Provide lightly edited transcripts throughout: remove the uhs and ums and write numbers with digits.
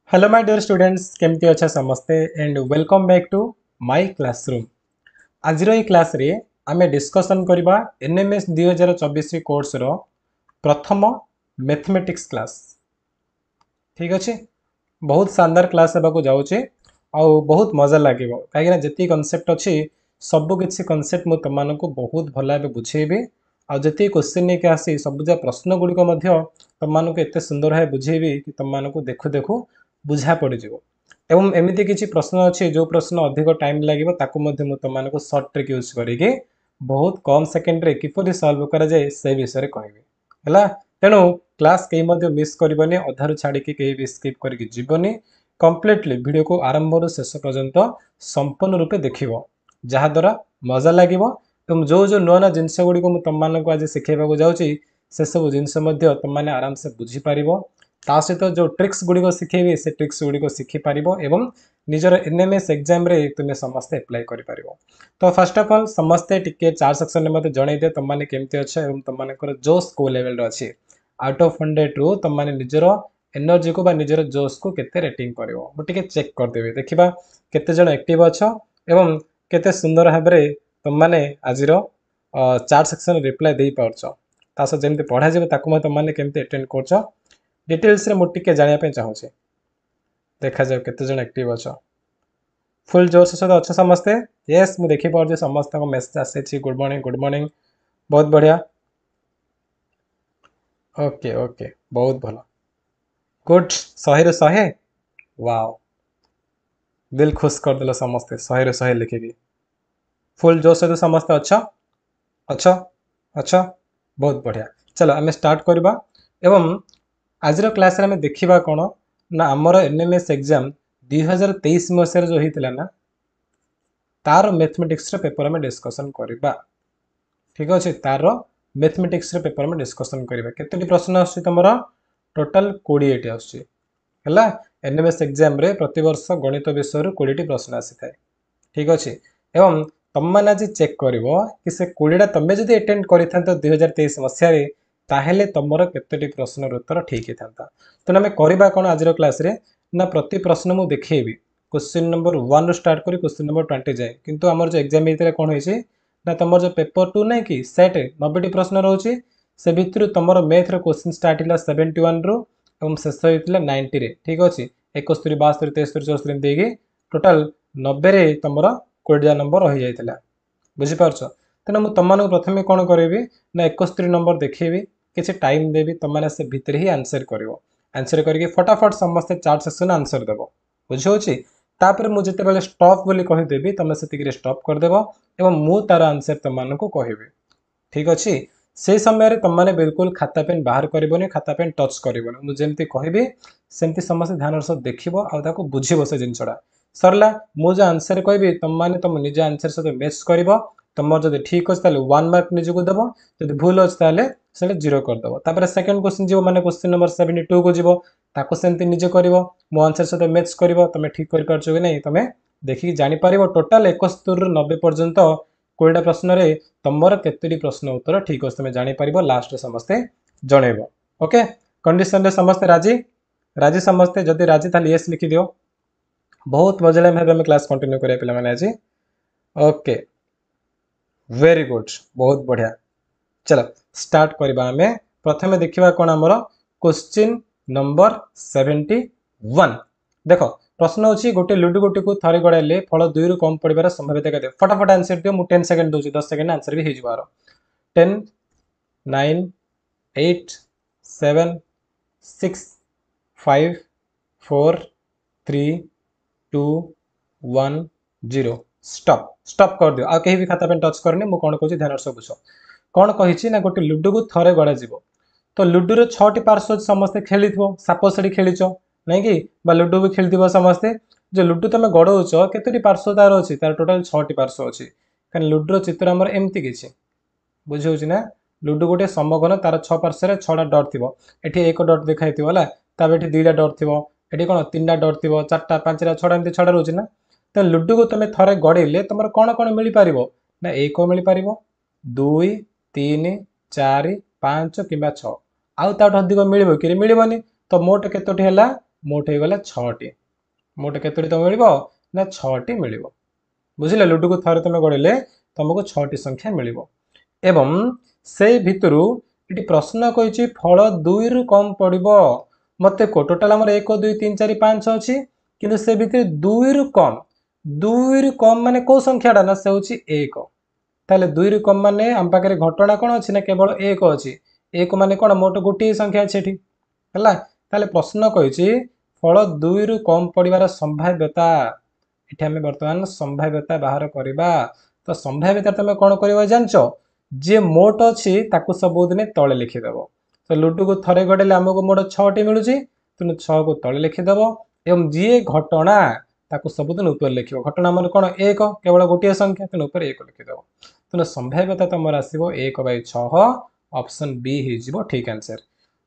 Hello my dear students केमती अच्छा समस्ते and welcome back to my classroom. आज क्लास रे आमे डिस्कशन करबा एनएमएस 2024 कोर्स रो प्रथम मैथमेटिक्स क्लास। ठीक अच्छे, बहुत शानदार क्लास हेबाकू जाउचे आउ बहुत मजा लागिवो काहेकि जति कॉन्सेप्ट अछि सब किछि कॉन्सेप्ट मु तमानकू बहुत भला बे बुझेबी आ जति क्वेश्चन ने के आसी सब जा प्रश्न गुडी को मध्य तमानकू एते सुंदर है बुझेबी कि तमानकू देखु देखु बुझा पड़ जिवो। एवं एमिति किछि प्रश्न अछि जो प्रश्न अधिक टाइम लागिवो ताकू मध्य मु तमानकू शॉर्ट ट्रिक यूज करिके बहुत कम सेकंड रे किपरि सॉल्व करा जाय से विषय रे कहबी हला। तेणु क्लास कहीं मध्य मिस करबनी, अधारु छाड़ी के कहीं भी स्किप करके जीवनी, कंप्लीटली वीडियो को आरंभ रु शेष पर्यंत संपूर्ण रूपे देखिवो जहा द्वारा मजा लागिवो। तुम जो जो नुआ नुआ जिनस गुडी को तुम मानक आज शिखेबा को जाउची से सब जिनस मध्य तुम माने आराम से बुझी पारिबो। ता सहित जो ट्रिक्स गुडी को शिखेबी से ट्रिक्स गुडी को शिखि पारिबो एवं निजर एनएमएस एग्जाम रे तुमे समस्त अप्लाई करि पारिबो। तो फर्स्ट ऑफ ऑल समस्ते टिके चार सेक्शन में मते जणाई दे तुम माने केमते अछि एवं तुम मानकर जो स्कूल लेवल रो अछि आउट ऑफ 100 रु तुम माने निजर एनर्जी को बा निजर जोश को केते रेटिंग करिवो मु टिके चेक कर देबे। देखिबा केते जण एक्टिव अछो एवं केते सुंदर भाबरे तुम माने आजिरो चार सेक्शन रिप्लाई देई पारछो। तास जेमते पढा जेबे ताकू म तुम माने केमते अटेंड करछो डिटेल्स रे मु टिके जानिया पे चाहूछे। देखा जाय केते जण एक्टिव अछो, फुल जोश सहित अच्छा समस्ते। यस मु देखि पारछे समस्त को मेसेज आसे छी गुड मॉर्निंग बहुत बढ़िया। ओके ओके बहुत भला गुड 100 रे 100 वाओ दिल खुश कर देला समस्ते 100 रे 100 लिखिकी फुल जोश सहित समस्ते अच्छा अच्छा अच्छा बहुत बढ़िया। चलो आम स्टार्ट करबा एवं आज क्लास रे देखा कौन ना आमर एनएमएस एग्जाम 2023 मसीह जो होता ना तार मैथमेटिक्स पेपर में डिस्कसन करबा। ठीक अच्छे, तार मैथमेटिक्स पेपर में डिस्कसन करबा। केतोटी प्रश्न आछी तमरा टोटल 20 टी आछी हला। एनएमएस एग्जाम रे प्रति वर्ष गणित विषय रु 20 टी प्रश्न आसी थाए। ठीक अच्छे, एवं तुम मैंने आज चेक करिवो कि से 20टा तमे जदि अटेंड करिथांत 2023 मसीह रे ताहेले तमरो केतोटी प्रश्न उत्तर ठीक हिथांता। तो आमे करबा कोन आज क्लास रे ना प्रति प्रश्न मु देखैबी क्वेश्चन नंबर 1 रु स्टार्ट करी क्वेश्चन नंबर 20 जाए। किंतु हमर जो एग्जाम हेतले कोन होइछे ना तमर जो पेपर 2 नै कि सेट 90 टी प्रश्न रहउची से भितरु तमर मैथ रो क्वेश्चन स्टार्ट हिला 71 रु एवं शेष होइतले 90 रे। ठीक अछि, 71 72 73 74 देगी टोटल 90 रे तमर 20 नंबर रहि जाइतला। बुझी पारछो। तेना मु तमन प्रथमे कोन करेबी ना 71 नंबर देखैबी, किछि टाइम देबी, तमने से भितर ही आंसर करिवो। आंसर करके फटाफट समस्त चार सेक्शन आंसर देबो। बुझी होची। तापर मु जते बेले स्टॉप बोली कहि देबी तमे सेतिक रे स्टॉप कर देबो एवं मु तार आंसर तमन को कहिबी। ठीक अछि, से समय रे तमने बिल्कुल खाता पेन बाहर करबोनी, खाता पेन टच करबोनी। मु जेमती कहिबी सेमती समस्त ध्यान से देखिबो आ ताको बुझिबो से जिनसडा सरला। मु जो आंसर कहबी तम माने तम निज आंसर सहित मैच करिवो। तमर जदि ठीक अछि ताले 1 मार्क निजको देबो, जदि भूल अछि ताले सेले 0 कर देबो। तापर सेकंड क्वेश्चन जीवो माने क्वेश्चन नंबर 72 को जीवो, ताको सेमती निजे करिवो, मो आंसर सहित मैच करिवो। तमे ठीक करि परछो कि नै तमे देखि जानि पारिवो। टोटल 71 रु 90 पर्यंत 20टा प्रश्न रे तमर केतोटी प्रश्न उत्तर ठीक अछि तमे जानि पारिबो। लास्ट रे समस्ते जणेबो। ओके, कंडीशन रे समस्ते राजी राजी समस्ते जदि राजी ताले यस लिखि दियो। बहुत मजा भाबे हम क्लास कंटिन्यू करिया पिला माने आज। ओके वेरी गुड बहुत बढ़िया। चलो स्टार्ट करबा। हमें प्रथमे देखिबा कोन हमर क्वेश्चन नंबर 71। देखो प्रश्न अछि गोटे लुडु गोटे को थरे गड़ाइले फल 2 रु कम पड़िबार संभाव्यता केते। फटाफट आंसर दियो, मु 10 सेकंड दोची, 10 सेकंड आंसर भी हे जिवार। 10 9 8 7 6 5 4 3 2 1 0 स्टॉप स्टॉप कर दियो। आ कहीं भी खाता पेन टच करनी। मु कोन कहूची ध्यान से बुझ। कोन कहिची ना गोटे लुडु को थरे गड़ा जीवो। तो लुडु रे 6 टी पार्श्व समस्त खेलिथबो, साप सेडी खेलिचो नै कि बा लुडु भी खेलथिबो समस्त। जो लुडु तमे गडौच केतोटी पार्श्व तार अछि, तार टोटल 6 टी पार्श्व अछि। कान लुडु रो चित्र हमर एम्ति किछि बुझि होछि ना। लुडु गोटे समघन, तार 6 पार्श्व रे 6 टा डॉट थिबो। एठी 1 डॉट देखाइथिबो हला, ताबे एठी 2 टा डॉट थिबो, एठी कोन 3 टा डॉट थिबो, 4 टा 5 टा 6 टा एम्ति 6 टा रहउछि ना। तो लुडु को तमे थरे गड़ेले तमर कोन कोन मिली पारिबो ना 1 मिली पारिबो, 2 3 4 5 किबा 6 आउ ताठ अधिक मिलिबो कि मिलिबोनी। तो मोट केतोटी हला मोट हो गला 6टी मोट केतोटी तुम मिल ना 6टी मिल बुझिले लुडु को थरे तुम गड़े तुमको 6टी संख्या मिल एवं से भितरु ये प्रश्न कही फल 2 रु कम पड़ो मत को टोटाल आम 1 2 3 4 5 अच्छी कि से भितर 2 रु कम माने कौ संख्याटा ना से हूँ 1 ताले 2 रु कम माने आम पाखे घटना कौन अच्छी ना केवल 1 अच्छी 1 माने कौन मोट गोटे संख्या अच्छे है ताले प्रश्न कही फल 2 रु कम पड़ार संभाव्यता ये आम बर्तमान संभाव्यता बाहर करवा तो संभाव्यता तुम कौन कर जानच जी मोट अच्छी सबुदिन तले लिखिदेव तो लुडु को थरे गड़े आमको मोट 6टी मिलूँ तेणु 6 को तले लिखिदेव एवं जी घटना सबुदिन ऊपर लिख घटना मन कौन 1 केवल गोटे संख्या तेणु ऊपर 1 लिखिदेव तेणु संभाव्यता तुम आसो 1/6 ऑप्शन बी हो ठीक आंसर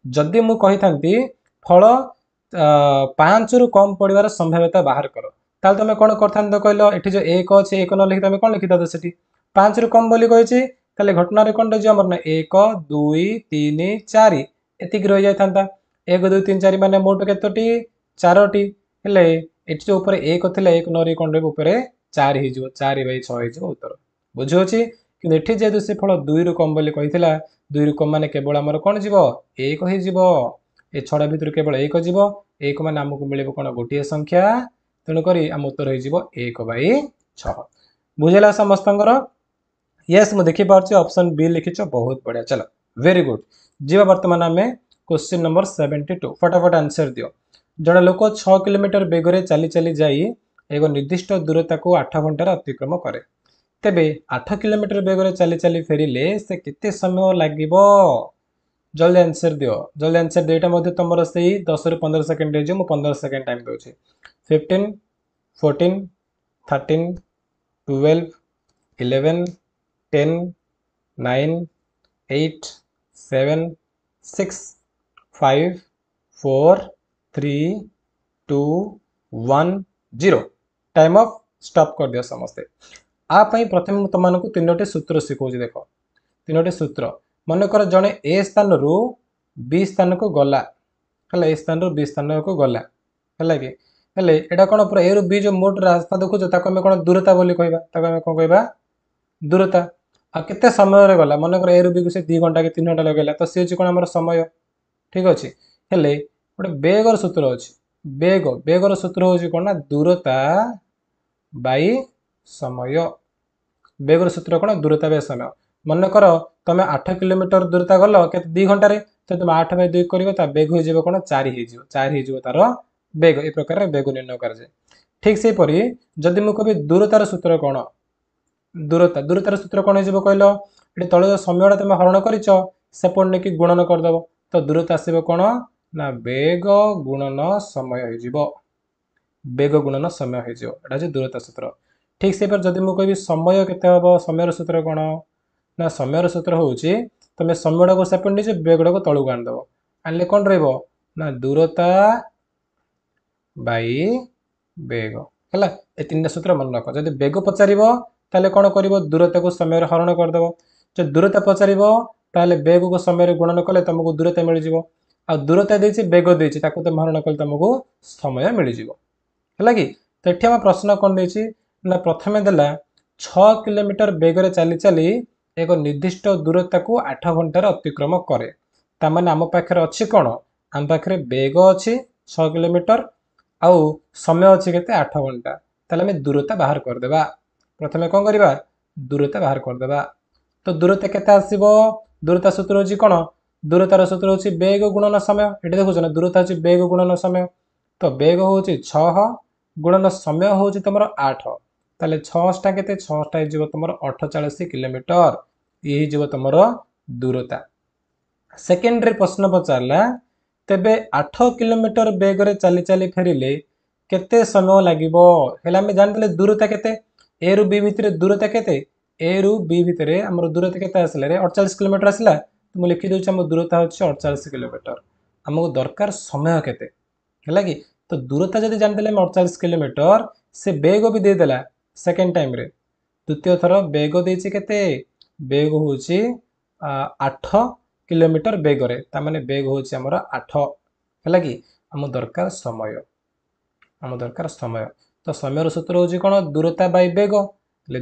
जदि मु कही था फल 5 रु कम पड़ार संभाव्यता बाहर कर ताल तुम कौन कर कहल ये जो 1 अच्छे 1 न लिखि तुम कौन लिखि से 5 रु कम बोली कही ताले घटना कौन रही आमर ना 1 2 3 4 एतिक रही जाता 1 2 3 4 माने मोट केतोटी 4टी हेले एटी जो ऊपर 1 थिला 1 न कौन रही ऊपर 4 हो 4/6 हो उत्तर बुझे कि एठी जेहेतु से फल 2 रु कम बोली कही 2 रु कम माने केवल आमर कौन जीव 1 हो ए छड़ा भितर केवल 1 जीव 1 माने आमको मिले कौन गोटे संख्या तेणुक आम उत्तर हो 1/6 बुझेगा समस्त यस मुझे देखिपे ऑप्शन बी लिखिच बहुत बढ़िया चलो वेरी गुड जी बर्तमान आम क्वेश्चन नंबर 72 फटाफट आंसर दियो जड़े लोक 6 किलोमीटर बेगर चली चली जाई एक निर्दिष्ट दूरता को 8 घंटार अतिक्रम करे तेबे 8 किलोमीटर बेगर चली चली फेरिले से केते समय लगे जल्दी आंसर दियो जल्दी आंसर दियो मध्य तुम से 10 रु 15 सेकेंड मुझे 15 सेकेंड टाइम दूसरी 15 14 13 12 11 10 9 8 7 6 5 4 3 2 1 0 टाइम ऑफ स्टॉप कर दिया समस्ते आप प्रथम तुमको 3टी सूत्र शिखा देख 3टी सूत्र मनकर जड़े ए स्थान रु बी स्थान को गला है ए स्थान रु बी स्थान को गला है कि हेले एटा कौन पूरा ए रु बी जो मोट रास्ता देखुच ताको कौन दूरता बोली कहबा कौन कहबा दूरता आ केते समय गला मनकर ए रु बी को से 2 घंटा कि 3 घंटा लगेगा तो सी कौन आम समय ठीक अच्छे हेले गोटे बेगर सूत्र अच्छी बेगर सूत्र हूँ कौन ना दूरता बाई समय बेगर सूत्र कौन दूरता बाई समय मनकर तुम 8 किलोमीटर दूरता गल के 2 घंटे तो तुम 8/2 कर बेग हो कौन 4 हो तार बेग ए प्रकार बेग निर्णय कर ठीक से परी जदि मुझे कभी दूरतार सूत्र कौन दूरतार सूत्र कौन हो कहल ये तले समय तुम हरण करपट नहीं गुणन करदेव तो दूरता आसो कौन ना बेग गुणन समय हो बेग गुणन समय हो दूरता सूत्र ठीक से जदि मुझे कह समय केते हम समय सूत्र कौन ना समय सूत्र हूँ तुम समय को सेपट नहीं बेग को तलू आनदेव आनले कौन रहा दूरता बाई बेग है ये 3टा सूत्र मन रख जब बेग पचार ताले कौन कर दूरता को समय हरण करदेव जो दूरता पचार ताले बेग को समय गुणन कले तुमको दूरता मिल जाव आ दूरता देती बेग देती तुम हरण कले तुमको समय मिल जाव है कि तो ये आम प्रश्न कौन देती ना प्रथम देला 6 किलोमीटर बेगर चली चली एक निर्दिष्ट दूरता को 8 घंटार अतिक्रम करे ताने आम पाखे अच्छी कौन आम पाखे बेग अच्छी 6 किलोमीटर आउ समय अच्छी के 8 घंटा ताले आम दूरता बाहर करदेबा प्रथम कौन करवा दूरता बाहर करदेबा तो दूरता केते आसीबो दूरता सूत्र होची कौन दूरतार सूत्र होची बेग गुणन समय ये देखुच ना दूरता होची बेग गुणन समय तो बेग होची 6 गुणन समय होची तुम 8 ताले 6टा केते 6टा हो तुम 48 किलोमीटर ये हो तुम दूरता सेकेंड रे प्रश्न पचारला तेबे 8 किलोमीटर बेगर चली चली फेरिले केते समय लागिबो हेला हम जानले दूरता केते ए रु बी भितर दूरता केते ए रु बी भितर हमर दूरता केते आसला रे 48 किलोमीटर आसला तो मु लिखि दोछ हम दूरता होछ 48 किलोमीटर हमको दरकार समय केते हैला कि तो दूरता जदि जानले हम 48 किलोमीटर से बेग भी दे देला सेकेंड टाइम रे द्वितीय थर बेग देछि केते बेग होछि 8 किलोमीटर बेगरे ता माने बेग होछि हमर 8 हैला कि आम दरकार समय आम दरकार समय तो समय सूत्र हूँ कौन दूरता बाय बेग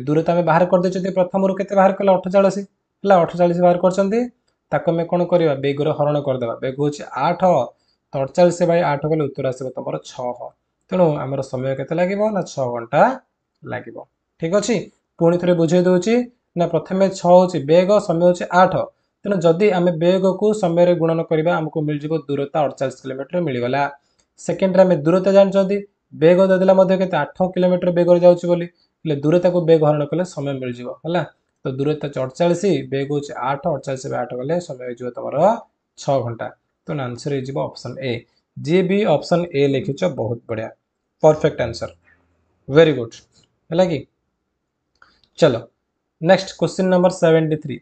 दूरता आम बाहर करदे प्रथम के बाहर कले 48 है 48 बाहर कर कौन करवा बेगर हरण करदे बेग हूँ 8 तो 48 बाय 8 कले उत्तर आसो तुम 6 तेणु आमर समय के लगे ना 6 घंटा लगे ठीक अच्छे पुणी थे बुझे दूसरी ना प्रथम 6 हूँ बेग समय हूँ 8 तेणु जदि आम बेग को समय गुणन करवा आमको मिल दूरता 48 किलोमीटर मिलगला सेकेंड आम दूरता जानते बेग देदेला के 8 किलोमीटर बेगर जाऊँगी दूरता को बेग हरण कले समय मिल है तो दूरता 48 बेग हूँ 8 48 8 गले समय हो तुम 6 घंटा तो आंसर हो ऑप्शन ए जी भी ऑप्शन ए लिखिच बहुत बढ़िया परफेक्ट आंसर वेरी गुड है कि चलो नेक्स्ट क्वेश्चन नंबर 73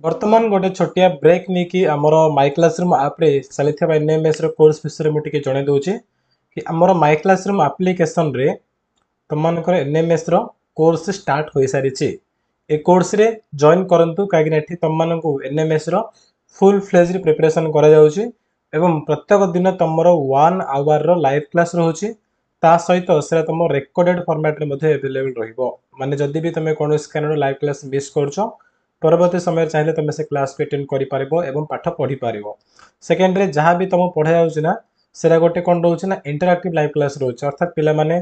वर्तमान गोटे छोटिया ब्रेक नहीं कि आमर माई क्लासरूम आप चली एनएमएस कोर्स विषय मुझे जन दूसरी कि आमर माई क्लासरूम आप्लिकेसन रे तुम मानकर एनएमएस कोर्स स्टार्ट हो सारी ए कोर्स रे जॉइन करंतु कहीं तुम मानक एनएमएस फुल फ्लेज प्रिपरेशन करा एवं प्रत्येक दिन तुम 1 आवर लाइव क्लास रोचे ता सहित से तुम रेकर्डेड फॉर्मेट रे अवेलेबल रहिबो माने जदि भी तुम कौन कारण लाइव क्लास मिस करछो परवर्ती समय चाहिए तुम से क्लास को अटेंड कर पाठ पढ़ी पार सेकेंडरी जहाँ भी तुम पढ़ा जाऊँगा सेटा गोटे कौन रोचे ना इंटरएक्टिव लाइव क्लास रोचे अर्थात पिला माने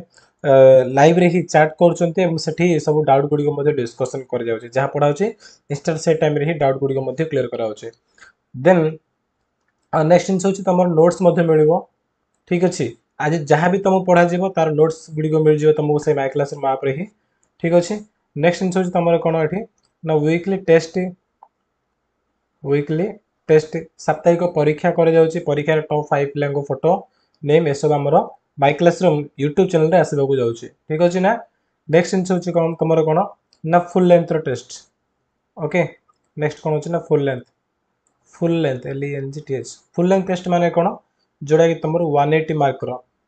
लाइव रे ही चैट कर सब डाउट गुड़िक डिस्कसन कर जहाँ पढ़ा इंस्टा से टाइम ही डाउट गुड़िक क्लीयर कराऊे देन नेक्स्ट जिन तुम नोट्स मिल ठीक अच्छे आज जहाँ भी तुमको पढ़ा तार नोट्स गुड़िक मिल तुमको से माई क्लास मैप रे ही ठीक अच्छे नेक्स्ट जिन तुम कौन ये ना वीकली टेस्ट साप्ताहिक परीक्षा कर परीक्षार टॉप 5 पिला फोटो नेम एसब आमर माई क्लासरूम यूट्यूब चैनल रे आसवाक जाऊँगी ठीक अच्छे ना नेक्स्ट जिन कौन तुम कौन ना full length test okay next कौन अच्छे ना full length LENGTH full length test माने कौन जोड़ा कि तुम 180 मार्क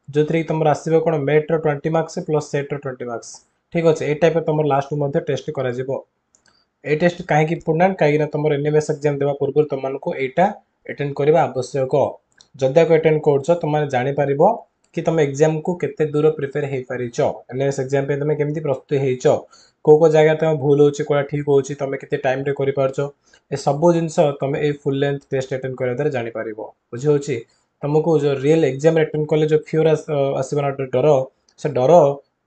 जो थी तुम आसो कौन मेट 20 मार्क्स प्लस सेट 20 मार्क्स ठीक अच्छे ये टाइप तुम लास्ट में टेस्ट कर ए टेस्ट कहीं इम्पोर्टाट कहीं तुम एनएमएस एग्जाम देवा पूर्व तुमको यहाँ अटेंड करने आवश्यक जदि को अटेंड कर तुम जापर कि तुम एग्जाम को केते दूर प्रिपेयर हो पार एनएमएस एग्जाम तुम केमती प्रस्तुत हो कौ जगह तुम भूल हो कौन ठीक हो तुम के टाइम कर सब जिन तुम ये फुल लेंथ टेस्ट अटेंड करने द्वारा जापर बुझे तुमको जो रियल एग्जाम अटेंड कले जो फ्योर आसना डर से डर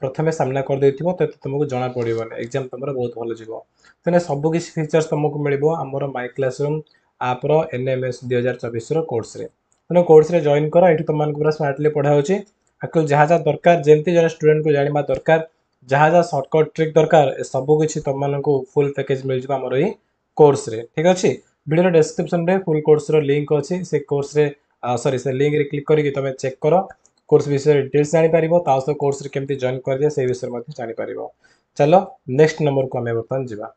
प्रथम सामना कर दे तो तुमको जना पड़ोन एग्जाम तुम बहुत भल जीव तेना सबकि फीचर्स तुमको मिल आमर माई क्लासरूम आप्र एनएमएस 2024 कोर्स रे तेना कोर्स रे जॉइन कर ये तुमको पूरा स्मार्टली पढ़ा एक्चुअली जहाँ जहाँ दरकार जमी जन स्टूडेंट को जाना दरकार जहाँ जहाँ सर्टकट ट्रिक दरकार सबकि तुमको फुल पैकेज मिल जाए आमर ये कोर्स रे ठीक अच्छे वीडियो डिस्क्रिप्शन रे फुल कोर्स रो लिंक अच्छी से कोर्स रे सॉरी से लिंक रे क्लिक करके तुम चेक कर कोर्स विषय डिटेल्स जापर सहित कोर्स केमती जॉइन कर से विषय जापर चलो नेक्स्ट नंबर को आम बर्तमान जावा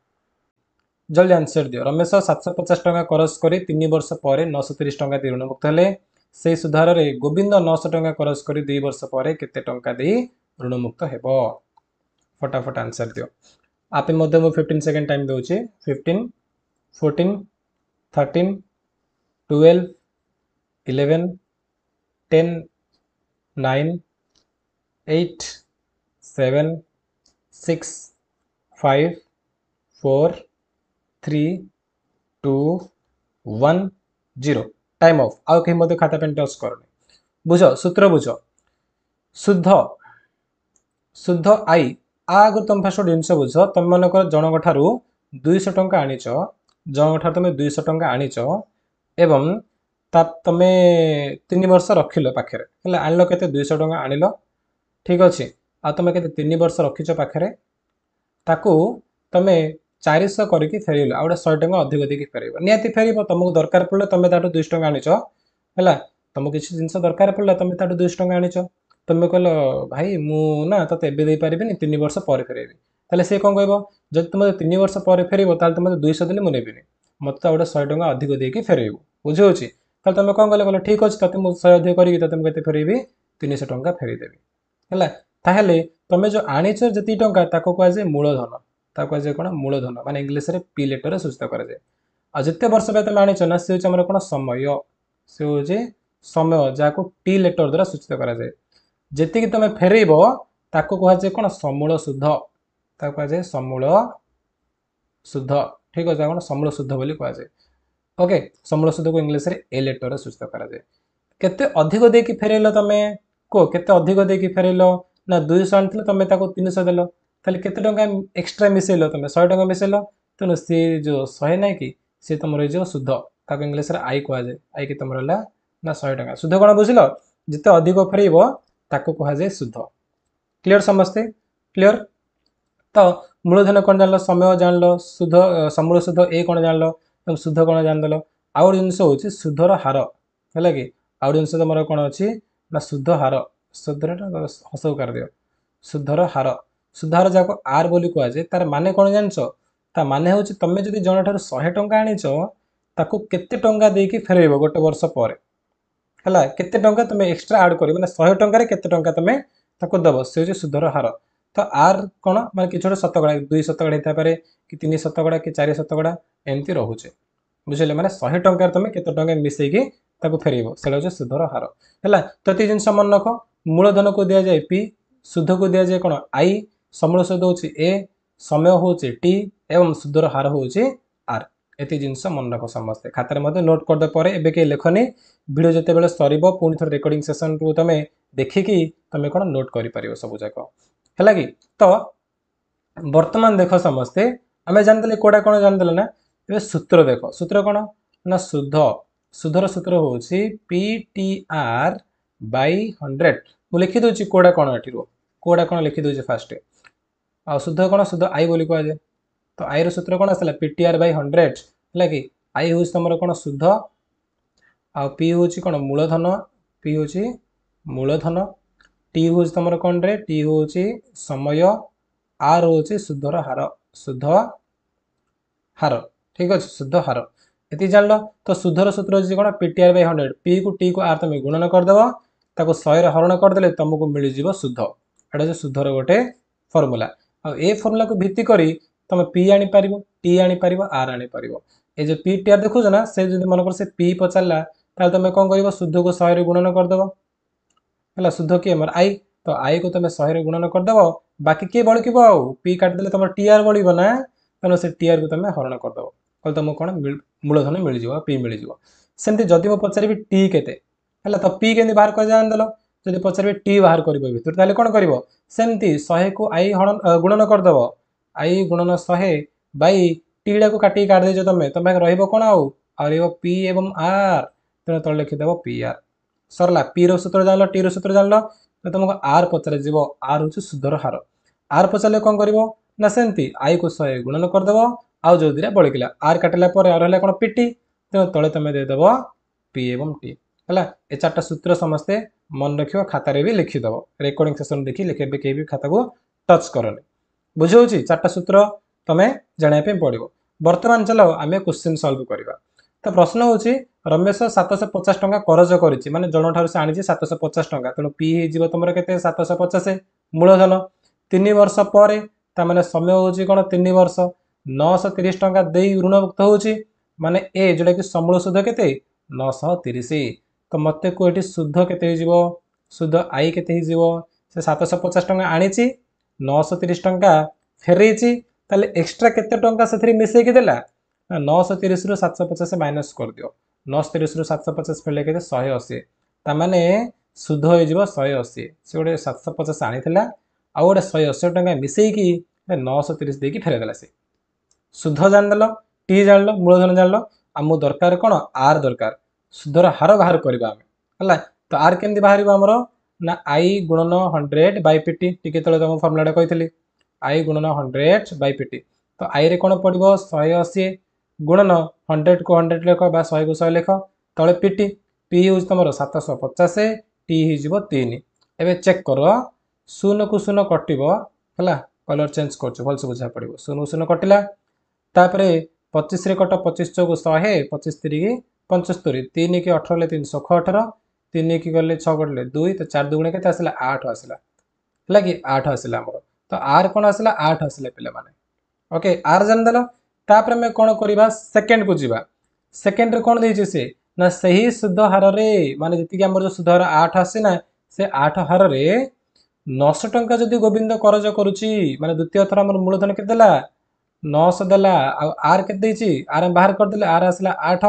जल्दी आंसर दियो रमेश 750 टका खरच कर 3 वर्ष पर 930 टका दे ऋणमुक्त हेले से सुधार रे गोविंद 900 टका खरच कर 2 वर्ष पर केते टंका दे ऋणमुक्त हेबो फटाफट आंसर दियो आप मध्य मु 15 सेकंड टाइम दोचे 15 14 13 12 11 10 9 8 7 6 5 4 3 2 1 0 टाइम ऑफ आउ कहीं मध्य खाता पेन टच करनी बुझ सूत्र बुझ शुद्ध शुद्ध आई आग तुम फास्ट जिनस बुझ तुम मनकर जनक ठारू 200 टंका आनीच जनक ठार तुम 200 टंका आनीच एवं तुम 3 वर्ष रखिल पाखे आनिल के 200 टंका आनिल ठीक अच्छे आ तुम के 3 वर्ष रखिच पाखे ताकू तुम 400 करके फेरल आ गए 100 टका अधिक देकी फेर निहती फेर तुमको दरकार पड़े तुम 200 टका आनीच है तुमको किसी जिन दरकार पड़ा तुम 200 टका आनीच तुम कह भाई मुझे ते दे पारे 3 वर्ष पर फेरबी तेल सी कौन कह जब तुम 3 वर्ष पर फेर तुम 200 देने मुझे मत तो गोटे 100 टका अधिक देकी फेरबू बुझे तुम कौन कल ठीक अच्छे तुम 100 अधिक करके फेरबी 300 टका फेरदेवी है तुम जो आणीच जी टाँचा कहुए मूलधन कहुए कौन मूलधन माने इंग्लीश रे पी लेटर सूचित कराए आ जिते वर्ष तुम आणीच ना सी हूँ कौन समय सी हूँ समय जहाँ टी लेटर द्वारा सूचित कराए जी तुम फेरब ताको कहुए कौन समूल शुद्ध ताको कहुए समूल शुद्ध ठीक अच्छे कौन समूल शुद्ध बोली कहुए ओके समूल शुद्ध को इंग्लीश रे ए लेटर सूचित कराए केते अधिक देकी फेरैल तुम को केते अधिक देकी फेरैल ना 200 आनी तुम 300 देल ताले केते टंका एक्स्ट्रा मिसेल तुम 100 टंका मिसेल तेणु सी जो 100 ना कि सी तुम रही शुद्ध ताको इंग्लीश रे आई कहुए आई कि तुम रहा ना 100 टंका शुद्ध कौन बुझल जिते अधिक फेरब ताको कहुए शुद्ध क्लियर समस्ते क्लियर तो मूलधन कौन जान समय जान शुद्ध समूल शुद्ध ए कौन जान शुद्ध कौन जानदेल आउ गोटे जिनस हूँ शुद्धर हार है कि आउ गोटे जिनस तुम कौन अच्छी ना शुद्ध हार शुद्ध हस कर दियो शुद्धर हार शुद्ध हार जहाँ आर बोली कहुए तार माने कौन जानच ता माने हूँ तुम जो जन ठार 100 टंका आनीच ताको केते टंका देकी फेरब गोटे वर्ष पर है केते टंका तुम एक्स्ट्रा आड कर मैंने 100 टंकार केते टंका तुम ताको दब से हूँ शुद्धर हार तो आर कौन माने कि गोटे शतकड़ा 2 शतकड़ा होता है कि 3 शतकड़ा कि 4 शतकड़ा एमती रोचे बुझे मैंने 100 टंकार तुम केते टंका मिसेकी ताको फेरब से हूँ शुद्धर हार है तो ये जिन मन रख मूलधन को दि जाए पी शुद्ध को दि जाए कौन आई समूल शुद्ध हूँ ए समय हूँ टी एवं शुद्धर हार हूँ आर एति जिनस मन रख समस्ते खातार मध्य नोट करदे पर एबे के लेखनी वीडियो जिते बेले सरीबो पुणी थोड़े रेकर्डिंग सेशन को तुम देखिकी तुम कौन नोट कर पारिबो सब जाक है कि तो वर्तमान देख समस्ते आम जानते कोड़ा कौन जानदे ना ए सूत्र देख सूत्र कौन ना शुद्ध शुद्धर सूत्र हूँ पी टी आर बाई 100 मुझे लिखिदे कोड़ा कौन ये कोड़ा कौन लिखिदे फास्ट आ शुद्ध कौन शुद्ध आई बोली कहुए तो आई सूत्र कौन आसला पी टी आर बाई 100 है कि आई हूँ तुम कौन शुद्ध आ पी हूँ कौन मूलधन पी हूँ मूलधन टी हूँ तुम कौन रे टी हूँ समय आर हूँ शुद्धर हार शुद्ध हार ठीक अच्छे शुद्ध हार ये जान लो तो शुद्धर सूत्र अच्छी कौन P T R by 100 P को टी को आर तुम गुणन करदेव ताको 100 हरण करदे तुमको मिलଯିव शुद्ध एटा शुद्धर गोटे फर्मूला आ फर्मूला को भित्ति करी तुम पी आनीपर टी आनीपर आर आनीपर ये जो पी टी आर देखुच ना से जो मनकर से पी पचारा ताल तुम कौन कर शुद्ध को 100 गुणन करदेव है शुद्ध किए मोर आई तो आई को तुम 100 गुणन करदेव बाकी किए बड़क आउ पी काटिदेले तुम टी आर बढ़ ना तेणु से टी आर को तुम हरण करदेव कल तुमको कौन मूलधन मिल पी मिल सेमती जदि मुझे पचारि टी केते है तो पी के बाहर कर जानदेल जब पचारि टी बाहर कर भर कौन कर सेमती 100 को आई हरण गुणन करदेव आई गुणन 100 बै टीड़ा को काटिक काटिदेच तुम रही आउ पी एवं आर तेणु तले लिखिदेव पी आर सरला पी रूत्र जान टी रूत्र जान तो तुमको आर पचार आर हूँ शुद्धर हार आर पचारे कौन कर ना सेमती आई को 100 गुणन करदेव आउ जो दिया बड़किला आर काटिला आर कौन पीटी तेणु तले तुम देदेव पी एवं टी है ए 4टा सूत्र समस्ते मन रख खातार भी लिखिदेव रेकर्डिंग सेसन देखी लिखे कहीं भी खाता को टच करनी बुझे 4टा सूत्र तुम्हें जानापी पड़ो बर्तमान चलो आम क्वेश्चन सल्व करवा तो प्रश्न हूँ रमेश 750 टंका करज कर जन ठार से आनी 750 टंका तेणु पी हो तुम के 750 मूलधन 3 वर्ष पर ताने समय हूँ कौन 3 वर्ष 930 टंका दे ऋणमुक्त हूँ माने ए जोटा कि समूल शुद्ध के 930 तो मत को ये शुद्ध के शुद्ध आई के से 750 टंका आनी 930 टंका फेरई एक्स्ट्रा केते टंका से मिसेकी देला 930 रु 750 माइनस कर दियो 930 रु 750 फेरले के 180 ताने शुद्ध हो 180 से गोटे 750 आनी आउ गोटे 180 टंका मिसेकी 930 देकी फेरदेला से शुद्ध जानदेल टी जान मूलधन जान आमको दरकार कौन आर दरकार शुद्धर हार बाहर करवा है तो आर केमती बाहर आमर ना आई गुणन 100 बै पीटी टी तुम फर्मुला कही आई गुणन 100 बै पीटी तो आई रे कौन पड़ो 180 गुणन 100 को 100 लेख 100 को 100 लेख तले पीटी पी हूँ तुम 750 टी हो 3 एवं चेक कर 0 को 0 कटो है कलर चेंज कर भलसे बुझा पड़ो 0 0 कटिला तापर 25 कट 25 चौक 100 25 3 75 3 की 18 318 3 की गले 6 कटे 2 तो 4 दुगुणे के आसला 8 आसला है कि 8 आसला आमर तो आर कौन आसला 8 आसला पे ओके आर जानदेल तापर मैं कौन करवा सेकेंड को जीवा सेकेंड रे कौन देछि से ना सही सुध हार रे माने जति आमर जो सुध हार 8 आसी ना से 8 हार रे 900 टंका जदि गोविंद करज करुची माने द्वितीय थर आमर मूलधन केते देला 900 देला आ आर केते देछि आर बाहर कर देले आर आसला 8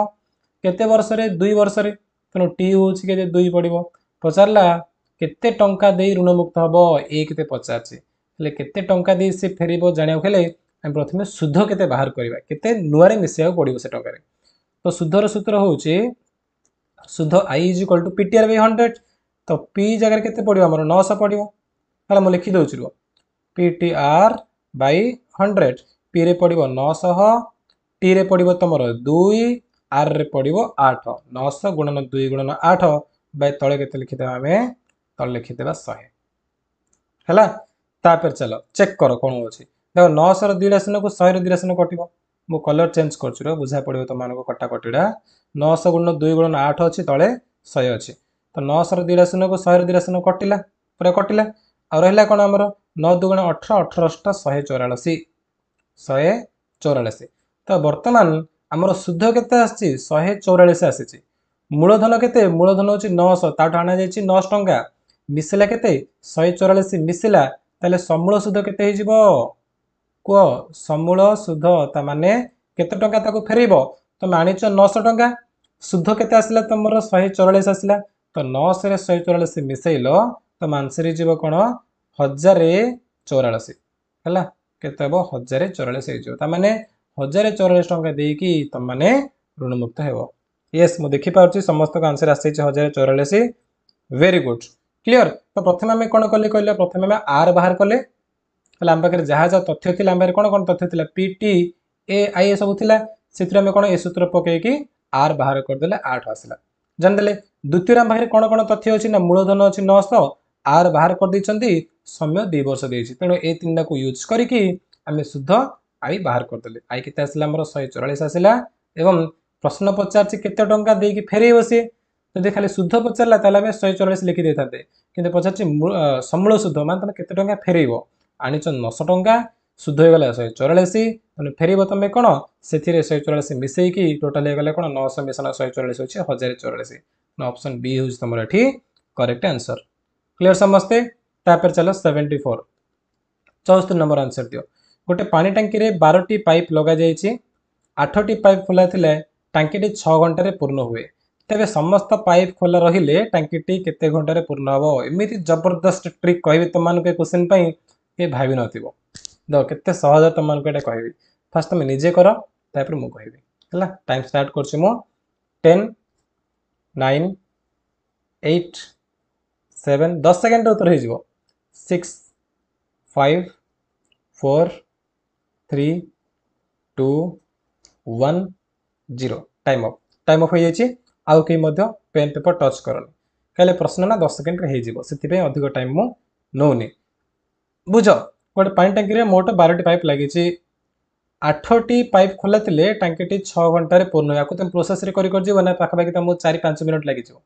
केते वर्ष रे 2 वर्ष रे तनो टी होछि के 2 पडिबो पचारला केते टंका देई ऋण मुक्त हबो ए केते पचारछि ले केते टंका देई से फेरिबो जानिया खेले हम प्रथमे सुध केते बाहर करबा केते नुआरे मिसिया पडिबो से टंका रे तो सुधर सूत्र होछि सुध I is equal to PTR by 100 तो पी जगह केते पडिबो हमर 900 पडिबो हला म लिखि दउछि रो पीटीआर बाय 100 पी रे पडिबो 900 टी रे पडिबो तमर 2 आर रे पडिबो 8 900 गुणन 2 गुणन 8 बाय तळे केते लिखि देबा हमें तळे लिखि देबा 100 हला तापर चलो चेक करो कोन होछि देखो 900 रो 2 राशन को 100 रो 2 राशन कटिबो मु कलर चेंज करछु रो बुझा पडिबो त मानको कटा कटिडा 900 गुणन 2 गुणन 8 अछि तळे 100 अछि तो 900 रो 2 राशन को 100 रो 2 राशन कटिला पूरा कटिला आ रहला कोन हमर 9 2 गुण 18 18 184 184 तो वर्तमान आमर शुद्ध केते आछि 144 आछि मूलधन केते मूलधन होछि 900 ताठ आना जायछि 900 टंका मिसिला केते 144 मिसिला ताले समूल शुद्ध केते हे जिवो को समूल शुद्ध ता माने केते टंका ताको फेरिबो तो मानिच 900 टंका शुद्ध केते आसिला तमरो 144 आसिला तो 900 रे 144 मिसेइलो तो मानसरी जीव कोन 1044 हला केते हबो 1044 हे जिवो ता माने 1044 टंका देकी त माने ऋण मुक्त हेबो यस मु देखि पाउची समस्त का आंसर आसी 1044 वेरी गुड क्लियर तो प्रथमे हमें कोन कले कहले प्रथमे हमें आर बाहर कले हला हम पाकर जहा जा तथ्य थिला हम कोन कोन तथ्य थिला पीटी ए आई सब थिला सेतिर हमें कोन ए सूत्र पके कि आर बाहर कर देले 8 आसिला जान देले द्वितीय हम बाहर कोन कोन तथ्य होछि ना मूलधन होछि 900 आर बाहर कर दैछंती समय 2 वर्ष देछि तेनो ए तीनटा को यूज करिकि हमें शुद्ध आई बाहर कर देले आई केते आसिला हमर 144 आसिला एवं प्रश्न पचारछि केते टंका देकी फेरै बसी जदि खाली शुद्ध पचारला ताले हमें 144 लिखि देथाते किंतु पचारछि समूल शुद्ध मान तमे केते टंका फेरैबो आनिच 900 टंका शुद्ध हो गला 144 तने फेरैबो तमे कोन सेथिरे 144 मिसेई की टोटल हो गला कोन 900 मिसन 144 होछि 1044 न ऑप्शन बी होछि तमरा एठी करेक्ट आंसर क्लियर समझते तापर चलो 74 74 नंबर आंसर दियो गोटे पानी टांकी रे 12 टी पाइप लगा जायछि 8 टी पाइप खोला थिले टांकी टी 6 घंटा रे पूर्ण हुए तेबे समस्त पाइप खोला रहिले टांकी टी केते घंटा रे पूर्ण हबो एमिति जबरदस्त ट्रिक कहबी तमान के क्वेश्चन पई ए भाबी नथिबो दो केते सहज तमान को एटा कहबी फर्स्ट तुम निजे करो तापर मु कहबी हला टाइम स्टार्ट करछि मु 10 9 8 7 10 सेकंड उत्तर हे जिवो 6 5 4 3 2 1 0 टाइम अफ हो जायछि आउ के मध्य पेन पेपर टच करन कहले प्रश्न ना 10 सेकंड रे हे जिवो सेति पे अधिक टाइम मु नोनी बुझ गोटे पानी टांकी रे मोट 12 टी पाइप लागि छि 8 टी पाइप खोला थिले टांकी टी 6 घंटा रे पूर्ण याकु तुम प्रोसेस रे करि कर जिवो ना पाखा पाखी तुम 4 5 मिनिट लागि जिवो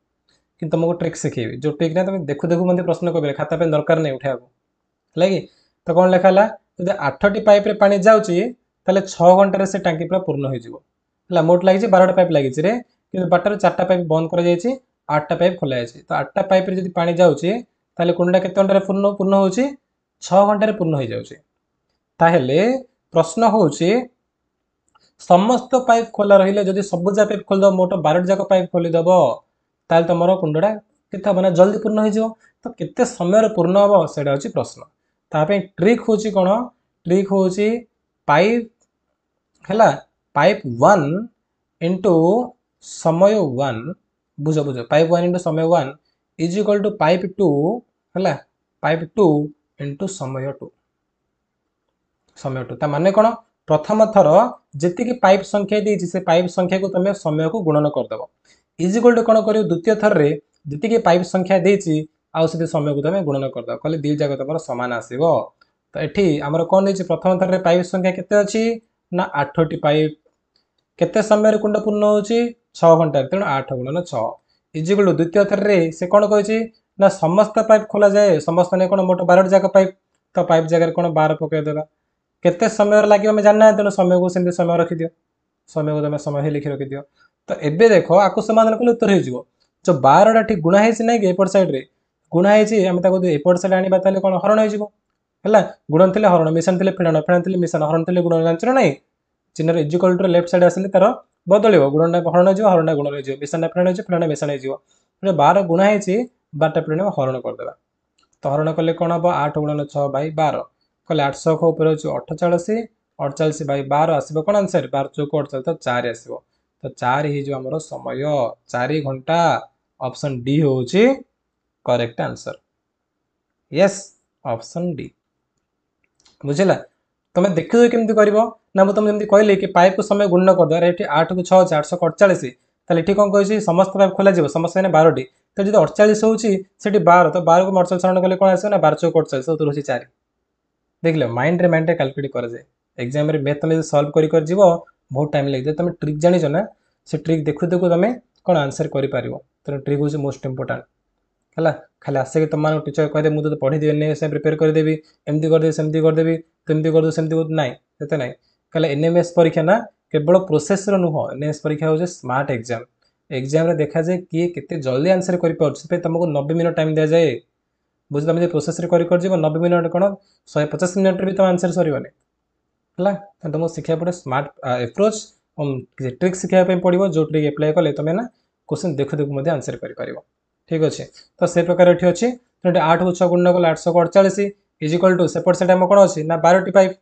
किंतु तुमको ट्रिक सिखेबी जो ट्रिक ना तुम देखु देखु मते प्रश्न कहबे खाता पे दरकार नै उठाबो लागी तो कोन लेखाला जदि 8 टी पाइप रे पानी जाउची ताले 6 घंटा रे से टांकी पूरा पूर्ण हो जिवो हला मोट लागि छि 12 टा पाइप लागि छि रे किंतु बाटर 4 टा पाइप बंद कर जाय छि 8 टा पाइप खोला जाय छि तो 8 टा पाइप रे जदि पानी जाउची ताले कोनडा केते घंटा रे पूर्ण होची 6 घंटा रे पूर्ण हो जाउची ताहेले प्रश्न होची समस्त पाइप खोला रहिले जदि सब जा पाइप खोल दो मोट 12 जाक पाइप खोली दबो ताल तमरो कुंडड़ा केते बना जल्दी पूर्ण हो जिवो तो केते समय रे पूर्ण होबो सेडा होची प्रश्न ता पे ट्रिक होची कोन ट्रिक होची पाइप हला पाइप 1 इनटू समय 1 बुझो बुझो पाइप 1 इनटू समय 1 इज इक्वल टू पाइप 2 हला पाइप 2 इनटू समय 2 ता माने कोन प्रथम थर जेति की पाइप संख्या देछि से पाइप संख्या को तमे समय को गुणन कर दबो इज इक्वल टू कोन करियो द्वितीय थर रे जेति की पाइप संख्या देछि आ से समय को तमे गुणन कर दबो कहले दी जागा तमर समान आसीबो तो एठी हमर कोन देछि प्रथम थर रे पाइप संख्या केते अछि ना 8 टी पाइप केते समय रे कुंड पूर्ण होछि 6 घंटा तेणु 8 गुणन 6 इज इक्वल टू द्वितीय थर रे से कोन कहछि ना समस्त पाइप खोला जाए समस्त ने कोन मोट 12 जागा पाइप तो पाइप जगह कोन 12 पके देबा केते समय लागि हम जानना तेणु समय को सेंति समय रखि दियो समय को तमे समय हे लिखि रखि दियो तो एबे देखो आको समाधान कले उत्तर हो जो 12टा ठीक गुणा है ना कि एपट साइड रे गुणा है आम एपट साइड आने कौन हरण है गुणन थे हरण मिशन थे फेड़न फेड़न थे मिशन हरण थे गुण जानच ना चिन्ह इजिकल टू लेफ्ट साइड आसिले तार बदल गुणा हरण हो हरण गुण हो मिशन फेड़न हो फेड़न मिशन हो 12 गुणा है 12टा फेड़ हरण करदे तो हरण कले कौन हम 8 गुणन 6 / 12 कले 800 ऊपर हो 48 48 / 12 आसो कौन आंसर 12 चौक 48 तो 4 आसो तो 4 हो समय 4 घंटा ऑप्शन डी हूँ correct answer yes option D बुझला तुम देख केमती कर ना मुझे तुम कहली कि पाइप को समय गुणन करदे ये 8 को 6 848 ये कौन कही समस्त पाइप खोल समस्त 12टी तो जो 48 होती 12 तो 12 को 48 हरण कले कौन आस 12 चौक 48 तो रोचे 4 देख लो माइंड रे कैलकुलेट करे एग्जाम मैथ तुम सल्व कर बहुत टाइम लगे तुम ट्रिक जान ना से ट्रिक देखु देखु तुम कौन आंसर कर ट्रिक हूँ मोस्ट इंपोर्टाट है खाली आसिक तुम टीचर कहदे मुझे पढ़ी एनएमएस प्रिपेयर करदेवी एमती करदेवी सेमती करदेवी तुमती करदे सेमती कर ना ये ना कहले एनएमएस परीक्षा ना केवल प्रोसेस नुह एनएमएस परीक्षा हूँ स्मार्ट एग्जाम एग्जाम देखा जाए किए के जल्दी आंसर कर तुमको 90 मिनट टाइम दि जाए बुझे तुम प्रोसेस कर 90 मिनट कौन 150 मिनट भी तुम आंसर सरबनी है तुमको शिखा पड़े स्मार्ट एप्रोच ट्रिक शिखा पड़ो जो ट्रिक एप्लाय कले तुम ना क्वेश्चन देखु देखु आंसर कर ठीक अच्छे तो से प्रकार ये अच्छी तो 8 को 6 गुणन कले 848 इजिकल टू सेपट साइड आम कौन अच्छी ना 12टी पाइप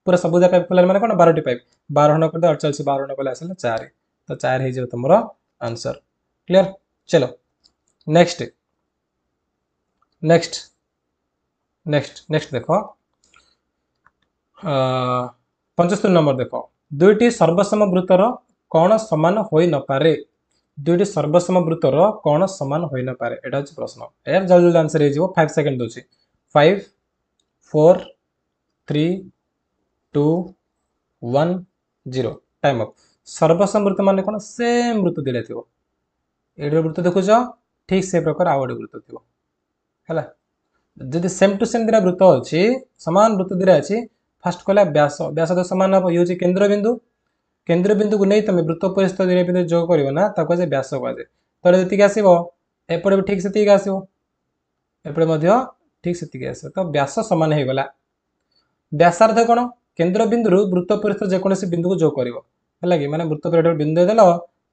पूरा सबुजा पाइप खोल मैंने कौन 12टी पाइप 12 हरण कर 48 12 हरण कले आसला 4 तो 4 हो तुम आंसर क्लियर चलो नेक्स्ट नेक्स्ट नेक्स्ट नेक्स्ट देख 75 नंबर देख दुईटी सर्वसम वृत्तर कौन सामान हो न पारे दुईटी सर्वसम वृत्तर कौन सामान हो न पारे एटा हूँ प्रश्न यार जल्दी जल्दी आंसर हो 5 सेकंड दूसरी 5 4 3 2 1 0 टाइम अप सर्वसम वृत्त मान कौन सेम वृत्त दिले थो ये वृत्त देखुच ठीक से प्रकार आउ गोटे वृत्त थी है जदि सेम टू सेम दिना वृत्त अच्छी सामान वृत्त दिरा अच्छी फास्ट कहला व्यास व्यास तो सामान हम ये केन्द्र बिंदु केन्द्र बिंदु को नहीं तुम वृत्त परिस्थ बिंदु जोग कर ना कहे व्यास कहुए तो जी आसो एपटे भी ठीक से आसो एपटे ठीक से आस तो व्यास सामान हो गला व्यासार्ध कौन केन्द्र बिंदु वृत्त परिस्थ जेकोसी बिंदु को जोग कर है कि मैंने वृत्त पर बिंदु देल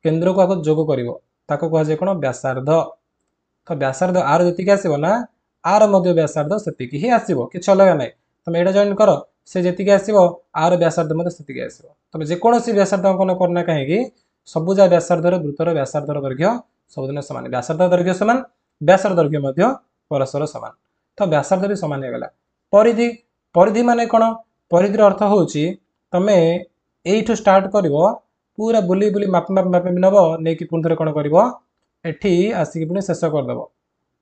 केन्द्र को आगे जोग कर कहुए कौन व्यासार्ध तो व्यासार्ध आर जी आसो ना आर व्यासार्ध से ही आसो कि अलग ना तुम यहाँ जॉइन कर से जी आसो आर व्यासार्ध से आसो तुम जेकोसी व्यासार्ध अंकन करना कहीं सबुजा व्यासार्धर वृत्तर व्यासार्धर दैर्घ्य सबुदिन सामान व्यासार्ध दैर्घ्य सामान व्यासार्ध दैर्घ्य परस्पर सामान तो व्यासार्ध भी सामान होगा परिधि परिधि मान कौन परिधि अर्थ हूँ तुम यू स्टार्ट कर पूरा बुली बुली मापी मापी मापी नब नहीं पुणी थे कौन कर आसिक पुणी शेष करदेव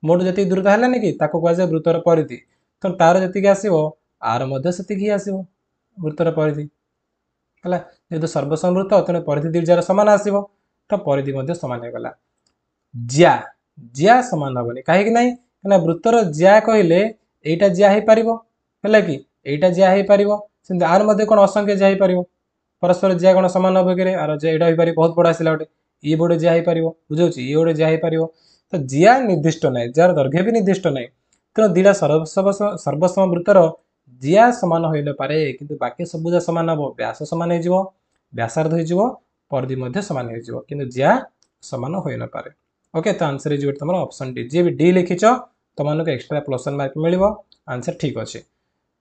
मोटू जी दूरता है कि कहुए वृत्तर परिधि तो तार जी आसो आर से ही आसो वृत्तर परिधि है जेहतु सर्वसम वृत्त तेणु परिधि दुईजार सामान आसो तो परिधि सामान होगा ज्या ज्या सामान हेनी कहीं वृत्तर ज्या कहले यहीटा ज्या हो पार है कि यहीटा ज्या हो पार सेमती आर कौन असंख्य ज्या हो पार परस्पर ज्या कौन सामान हम कि आर यहाँ हो पार बहुत बड़ा आसला गोटे ये गोटे ज्या हो पार बुझे ये गोटे ज्या हो पार तो ज्या निर्दिष्ट ना जार दैर्घ्य भी निर्दिष्ट ना तेणु दुईटा सर्वसम वृत्तर ज्या सामान हो न पारे किंतु बाकी सबुजा सामान हम व्यास सामान हो व्यासार्ध हो परिधि सामान हो कि ज्या सामान हो न पारे ओके तो आंसर हो तुम ऑप्शन डी जी भी डी लिखिच तुमको एक्स्ट्रा प्लस मार्क मिल आंसर ठीक अच्छे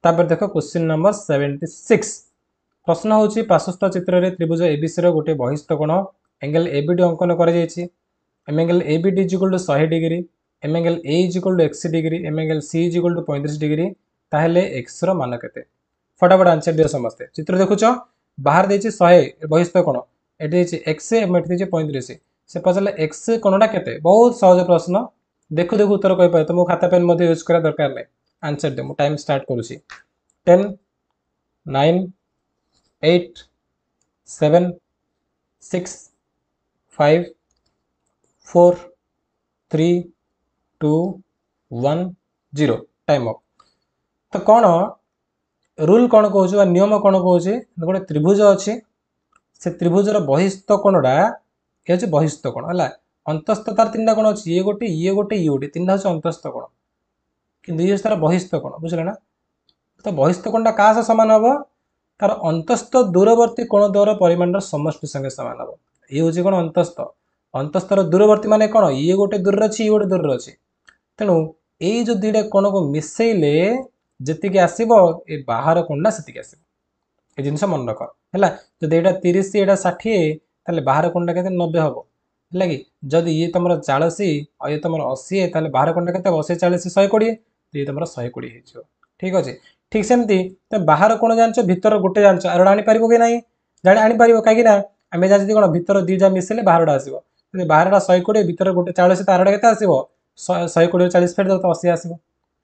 तापर देख क्वेश्चन नंबर 76 प्रश्न हूँ पार्श्वस्थ चित्र में त्रिभुज एबीसी गोटे बहिस्थ कोण एंगल एबीडी अंकन कर angle ABD equal to 100 degree angle A equal to 80 degree angle C equal to 35 degree ताहले एक्स मान केते फटाफट आंसर दियो समस्ते चित्र देखुच बाहर देछि 100 बहिस्थ कोण एटी एक्स एमटी देछि 35 से पचारे एक्स कोणटा केते बहुत सहज प्रश्न देखु देखु उत्तर कहि पारे तुमको खाता पेन यूज करा दरकार नै आंसर दे मु टाइम स्टार्ट करूछि 10 9 8 7 6 5 4 3 2 1 0 टाइम अप तो कौन रूल कौन कहूँ नियम कौन कहूँ गोटे त्रिभुज अच्छी से त्रिभुजर बहिस्थ कोणटा ये हूँ बहिस्थ कोण है। अंतस्थ तार तीन कोण अच्छी ये गोटे ये गोटे ये गोटे तीन हूँ अंतस्थ कोण कि ये तार बहिस्थ कोण बुझे ना। तो बहिस्थ कोणटा क्या सह सामान हम तार अंतस्थ दूरवर्ती कोण द्वारा परिमाण समष्टि संगे सामान हम। ये हूँ कौन अंतस्थ अंतस्थर दूरवर्ती माने कौन ये गोटे दूर अच्छी ये गोटे दूर अच्छी तेणु ये जो दुईटा कोण को मिसेले जी आसो ये बाहर कोणटा से आस जिनस मन रख है जब यहाँ 30 यहाँ 60 ताले बाहर कोणटा के 90 हम है कि जदि ये तुम 40 और ये तुम 80 ताले बाहर कोणटा के 80 40 120 ये तुम 120 हो ठीक अच्छे। ठीक सेमती तुम बाहर कोण जान भितर गोटे जान आर आनीपर कि ना जाने आनीपर कहीं आम जानते कौन भितर दुईटा मिसेले बाहरटा आसो बाहरटा 120 भितर गोटे 40 तो आरटा के आसो 120 40 फेर तो 80 आसो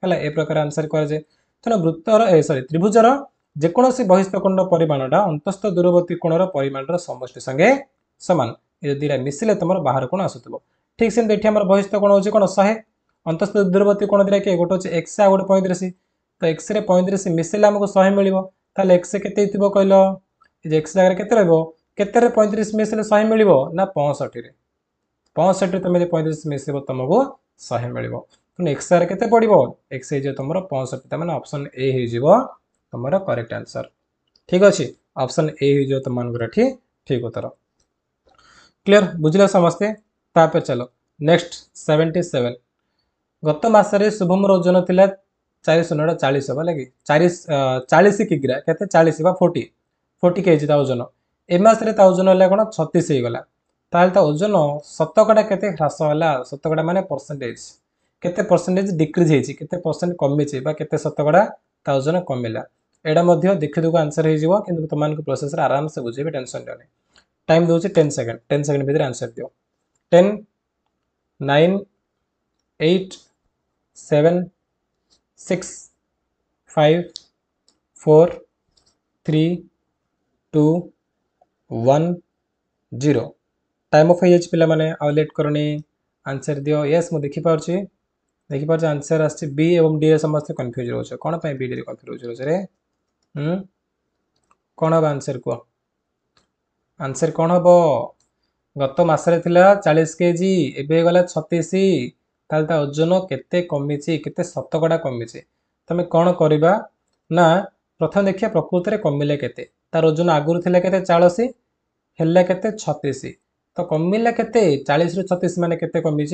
है ए प्रकार आंसर कराए। तेणु वृत्तर सरी त्रिभुजर जेकोसी बहिस्थ कोण परिमाणटा अंतस्थ दूरवर्ती कोणर परिमाण समष्टि संगे सामान ये दुईटा मिसिले तुम बाहर कोण आसुव। ठीक सेमती ये बहिस्थ कोण हो कौन 100 अंतस्थ दूरवर्ती कोण दिया किए गोटे हूँ एक्स आ गोटे 35 तो एक्स 35 मिसेले आमको 100 मिल एक्स के कहल एक्स जगह के 35 मिसेले 100 मिल ना 65 65 तुम 35 मिसेब तुमको 100 मिल तेनाली एक्स आर के पड़ो एक्स हो तुम 65 मैंने ऑप्शन ए हो तुम करेक्ट आंसर ठीक अच्छे ऑप्शन ए हो तुम ठीक उत्तर क्लियर बुझे समस्ते। तापर चलो नेक्स्ट 77 गत मसरे शुभम ओजन थिला 440 हम लगे 40 किग्रा के 40 40 केजी ओजन ए मसरे ओजन है कौन 36 हो गला ताल ओजन शतकड़ा के ह्रास है शतकड़ा माने परसेंटेज केते परसेंटेज डिक्रीज होती केते परसेंट कमी के शतकड़ा ओजन कमिला एटा देखी दुख आंसर हो तुमको प्रोसेस आराम से बुझे टेंशन नहीं टाइम दूसरी 10 सेकंड 10 सेकंड भीतर आंसर दियो 10 9 8 7 6 5 4 3 2 1 0 टाइम ऑफ हो पिला माने आ लेट करनी आंसर दियो यस मु देखिपार आंसर आस बी एवं डी समस्त कन्फ्यूज रोच कौन बी डी कन्फ्यूज रोच रे कौन हम आंसर कह आंसर कौन हम गत मसरे थिला 40 केजी एबे गला 36 ताल ओजन केते कमी केते शतकड़ा कमी तुम कौन करवा ना प्रथम देखिए प्रकृत में कमिले केते तार ओजन आगुरी थिला केते 40 हेला केते 36 तो कमिला केते 40 रु 36 माने केते कमी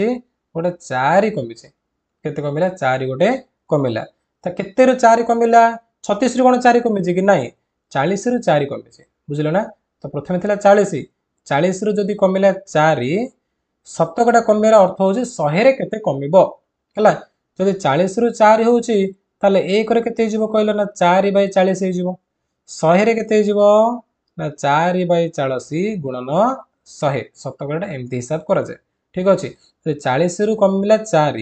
गोटे 4 कमी केते कमिला 4 गोटे कमिला तो केते रु 4 कमिला 36 रु कौन 4 कमी कि नहीं 40 रु 4 कमी बुझल ना। तो प्रथम थिला 40 40 रु जदि कमिला 4 शतकड़ा कमिबार अर्थ हूँ 100 केते कमिबो है जदि 40 रु 4 होउची ताले 1 रे केते हिजबो कहलो ना 4/40 हिजबो 100 रे केते हिजबो ना 4/40 गुणन 100 शतकड़ा एमती हिसाब करा जाए ठीक अच्छे। जदि 40 रु कमिला 4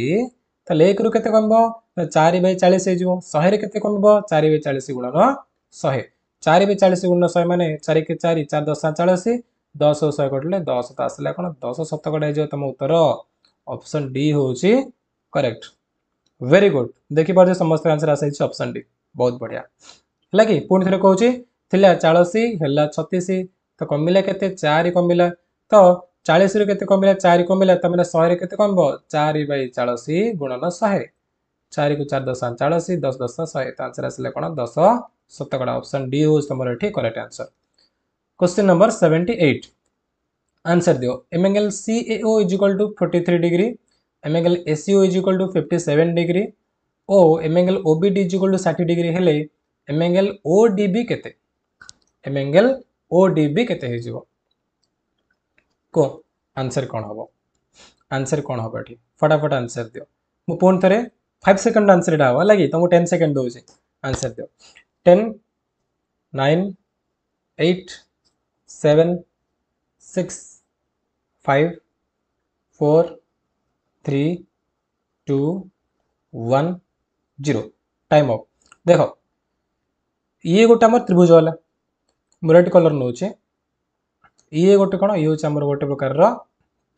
ताले 1 रु केते कमिबो ना 4/40 हिजबो 100 रे केते कमिबो 4/40 गुणन 100 4/40 गुणन 100 माने 4 के 4 4 10 40 10 100 कटले 10 तो आसला कौन 10 शतकड़ा हो तुम उत्तर ऑप्शन डी हूँ करेक्ट वेरी गुड देखिए समस्त आंसर आसाई ऑप्शन डी बहुत बढ़िया है कि पुणी थे कौन थिला 40 है 36 तो कमिला के 4 कमिला तो 40 रु के कमिला 4 कमिला तो मैंने 100 के कम 4/40 गुणन 100 4 को 4 10 40 10 10 100 तो आंसर आसला कौन 10 शतकड़ा ऑप्शन डी हूँ तुम correct answer. Question number 78 answer दियो m angle C A O is equal to 43 degree m angle A C O is equal to 57 degree ओ m angle O B D is equal to 60 degree हेले m angle O D B केते m angle O D B केते हे जिवो को answer कौन हम answer कौन हम ये फटाफट आंसर दियो मु पुणी थे 5 सेकंड आंसर एटा हम लगी तुमको 10 सेकंड दूसरी आंसर दियो 10 9 8 7 6 5 4 3 2 1 0 टाइम अप देख ये गोटे आम त्रिभुज वाला रेड कलर नौ ये गोटे कौन ये हूँ गोटे प्रकार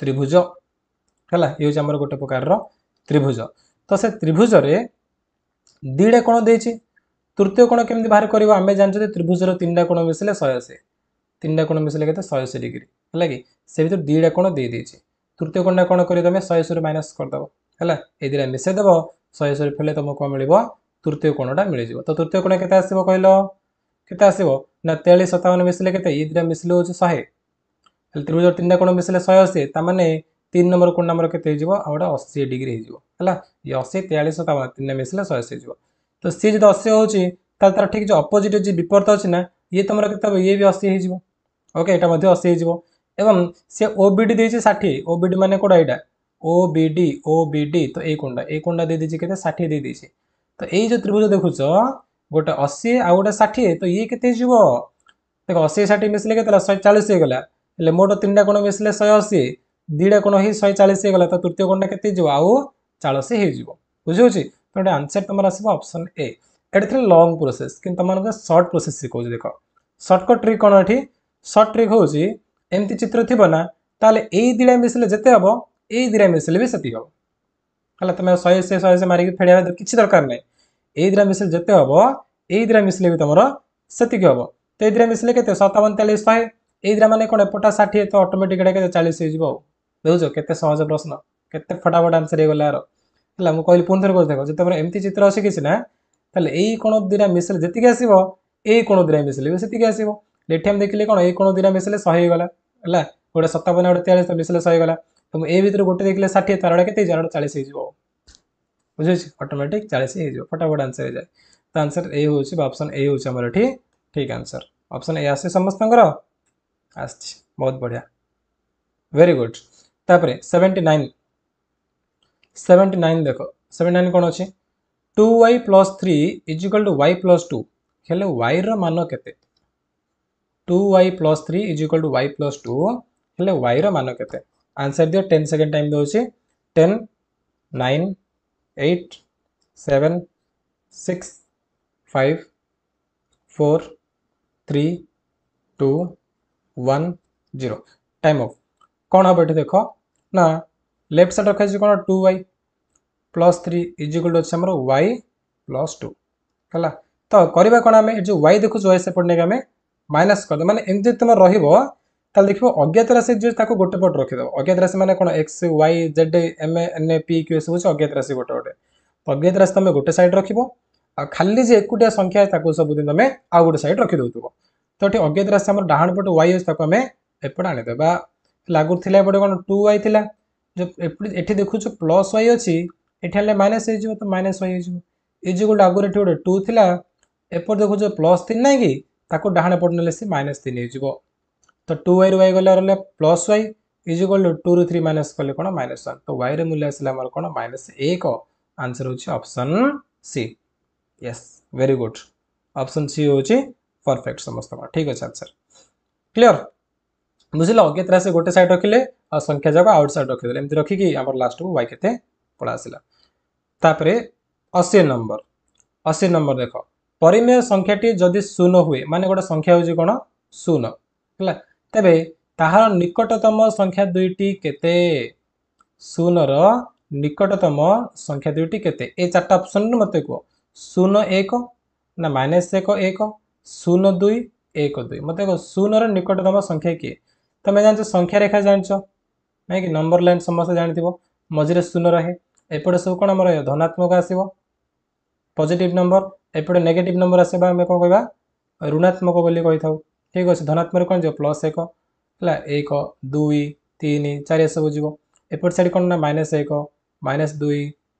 त्रिभुज है ये हूँ गोटे प्रकार त्रिभुज तो से त्रिभुज रे दीटा कोण देछि तृतीय कोण केमती बाहर करवा आम जानते त्रिभुजर 3टा कोण मिसिले 180 3टा कोण मिसिले के 180 डिग्री है कि से भर दुईटा कोण दे देछि तृतीय कोणटा कोण कर तुम 180 माइनस करदेव है ये दुटा मिसेदेव 180 फेले तुमको कौन मिल तृतीय कोणटा मिल जाव तो तृतीय कोण के आसो कहल के आसो ना 43 57 मिसले के ये दुटा मिसले हूँ 100 त्रिभुज 3टा कोण मिसले 180 ताने 3 नंबर कोण नंबर के 80 डिग्री है ये 80 43 57 3 मिसले 180 हो तो सी जो 80 होची तार ठीक जो अपोजिट जो विपरीत अच्छी ना ये तुम के ये भी 80 हो ओके यहाँ 80 हो एवं सी ओबीडी देती 60 ओबीडी मान कौटा यहाँ ओबीडी तो ये कोणटा दे दीजिए के 60 दे दीजिए तो ये जो त्रिभुज देखुच गोटे 80 आ गोटे 60 तो ये के देख 80 60 मिसले के 140 हो गला मोट 3टा कोण मिसले 180 2टा कोण ही 140 हो गला तो तृतीय कोणटा के आउ 40 हो बुझे तो ये आंसर तुम आस ऑप्शन ए ये लॉन्ग प्रोसेस कि तुम सर्ट प्रोसेस शिखा देख सर्टकट ट्रिक कौन ये सर्ट ट्रिक हूँ एमती चित्र थी ना ताले यही दुटा मिसले जिते हम यही दुटा मिसले भी सेती हम है तुम 100 मारिक फेड़ा किसी दरकार ना यही दुटा मिसले जिते हम यही दुटा मिसले भी तुम सेतिक हम तो ये मिसले के 57 43 100 यही दुटा माने कौन एपटा 60 तो ऑटोमेटिक 40 हो देखो के सहज प्रश्न के फटाफट आंसर हो गला है मुझे कहली पुणी थोड़े देख जो एमती चित्र अच्छे किसी ना ताले यही कोण दुटा मिसले जी आसो यही कोण दुटा मिसले भी सेतिक आसो ये हम देखिए कौन ये कोण दुटा मिसले 100 हो गला है गोटे 57 गोटे 43 तो मिसले 100 गला तो मुझे भर गोटे देखिए 60 तार के 40 हो बुझे ऑटोमेटिक 40 हो फटाफट आंसर हो जाए तो आंसर ए हूँ ऑप्शन ए हूँ ठीक आंसर ऑप्शन ए आसे समस्त आस बहुत बढ़िया वेरी गुड तापर 79 देख 79 कौन अच्छे 2y + 3 इजिकल टू y + 2 हेले y मान केते 2y + 3 इजिकल टू y + 2 हेले y मान केते आंसर दियो 10 सेकंड टाइम दोछि 10 9 8 7 6 5 4 3 2 1 0 टाइम ऑफ कौन हम ये देख ना लेफ्ट साइड रखा कौन 2y + 3 इजिकल टू अच्छे y + 2 है तो करवा कौन आम जो y देखु y सेपट नहीं आम माइनस कर माने एमती तुम रही देख अज्ञात राशि जो गोटे पट रखीद अज्ञात राशि मैंने कौन x y z m n p q s हूँ अज्ञात राशि गोटे गोटे तो अज्ञात राशि तुम गोटे साइड रख खाली जे एकुटिया संख्या है सबुदिन तुम आउ गोटे साइड रखिदे तो ये अज्ञात राशि आम डाण पट वाई अच्छे आम एपटे आनीदे आगुरी थी एपटे कौन 2y थी जो ये देखु +y अच्छी ये माइनस हो तो माइनस y हो इजिकल आगुरी गोटे 2 थी एपट देखो +3 ना कि डाण पट ने सी -3 हो तो 2y रू y गला +y इजिकल 2 रू 3 माइनस कले कौन -1 तो y मूल्य आसला कौन -1 आंसर हूँ option C yes very good option C हूँ परफेक्ट समस्त ठीक अच्छे आंसर क्लियर बुझल अज्ञात राशि गोटे साइड रखिले आ संख्या जाक आउट साइड रखिदे एमती रखिकी लास्ट को y केते पड़ा आसला तापर 80 नंबर देख परिमेय संख्याटी जदि शून्य हुए माने गोटे संख्या हूँ कौन शून्य है तेबे ताहार निकटतम संख्या दुईटी केते शून्यर निकटतम संख्या दुईटी केते ए चार्टा ऑप्शन मत कह 0 1 ना -1 1 0 2 1 2 मत कह शून्यर निकटतम संख्या किए तुम जान संख्या रेखा जानच ना कि नंबर लाइन समस्त जानते मझे शून्य रहे एपटे सब कौन आम धनात्मक आसो पॉजिटिव नंबर एपटे नेगेटिव नंबर आसवा आम कौन कह ऋणात्मक बोली कही था ठीक अच्छे धनात्मक कौन जो +1 है 1 2 3 4 सब जीव एपट साइड कौन ना -1 -2